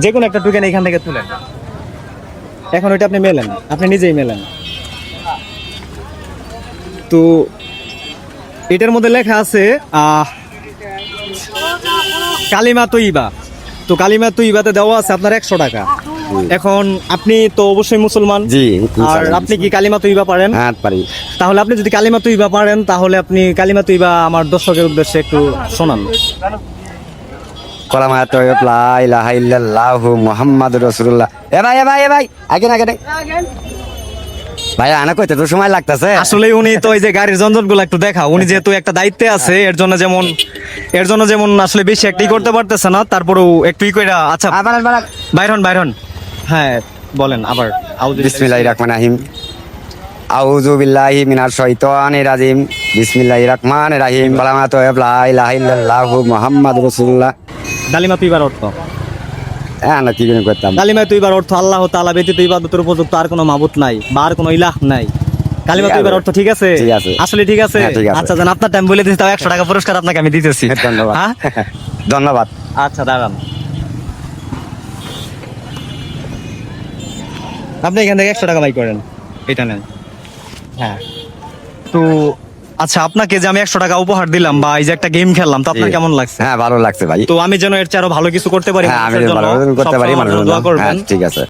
যে কোনো একটা টোকেন এখান থেকে তুলেন। এখন ওইটা আপনি মেলেন, আপনি নিজেই মেলেন। তো এটার মধ্যে লেখা আছে কালিমা তৈবা। তো কালিমা তৈবাতে দেওয়া আছে আপনার 100 টাকা। এখন আপনি তো অবশ্যই মুসলমান, জি। আর আপনি কি কালিমা তৈবা পারেন? হ্যাঁ পারি। তাহলে আপনি যদি কালিমা তৈবা পারেন তাহলে আপনি কালিমা তৈবা আমার দর্শকের উদ্দেশ্যে একটু শোনান। কলামা তয়্যিব লা ইলাহা ইল্লাল্লাহু মুহাম্মাদুর রাসূলুল্লাহ। এ ভাই আগে ভাই আনা কইতে তো সময় লাগতেছে। আসলে উনি তো এই যে গাড়ির যন্ত্রগুলো একটু দেখা, উনি যেহেতু একটা দায়িত্বে আছে এর জন্য যেমন আসলে বেশি একটাই করতে পারতেছে না, তারপরেও একটুই কইরা। আচ্ছা বাইরন হ্যাঁ বলেন আবার। বিসমিল্লাহির রহমানির রহিম। আউযু বিল্লাহি মিনাশ শাইতানির রাজিম। বিসমিল্লাহির রহমানির রহিম। কলামা তয়্যিব লা ইলাহা ইল্লাল্লাহু মুহাম্মাদুর রাসূলুল্লাহ। কালিমা তৈবার অর্থ, না কি করতাম। কালিমা তৈবার অর্থ আল্লাহ তাআলা ব্যতীত ইবাদতের উপযুক্ত আর কোনো মাবুদ নাই বা আর কোনো ইলাহ নাই। কালিমা তৈবার অর্থ ঠিক আছে? ঠিক আছে। আসলে ঠিক আছে? হ্যাঁ, ঠিক আছে। আচ্ছা জান, আপনার টাইম বলে দিচ্ছি, তাও 100 টাকা পুরস্কার আপনাকে আমি দিতেছি। ধন্যবাদ। হ্যাঁ ধন্যবাদ। আচ্ছা দাঁড়ান, আপনি এখান থেকে 100 টাকা বাই করেন, এটা নেন। হ্যাঁ তো আচ্ছা, আপনাকে যে আমি 100 টাকা উপহার দিলাম বা এই যে একটা গেম খেললাম, তো আপনার জি। কেমন লাগছে? হ্যাঁ ভালো লাগছে ভাই। তো আমি যেন এর চেয়ে আরো ভালো কিছু করতে পারি হ্যাঁ আমি মানুষের জন্য, ভালো করতে পারি সবসময় আমার মানুষের জন্য জন্য। দোয়া করবেন। হ্যাঁ ঠিক আছে।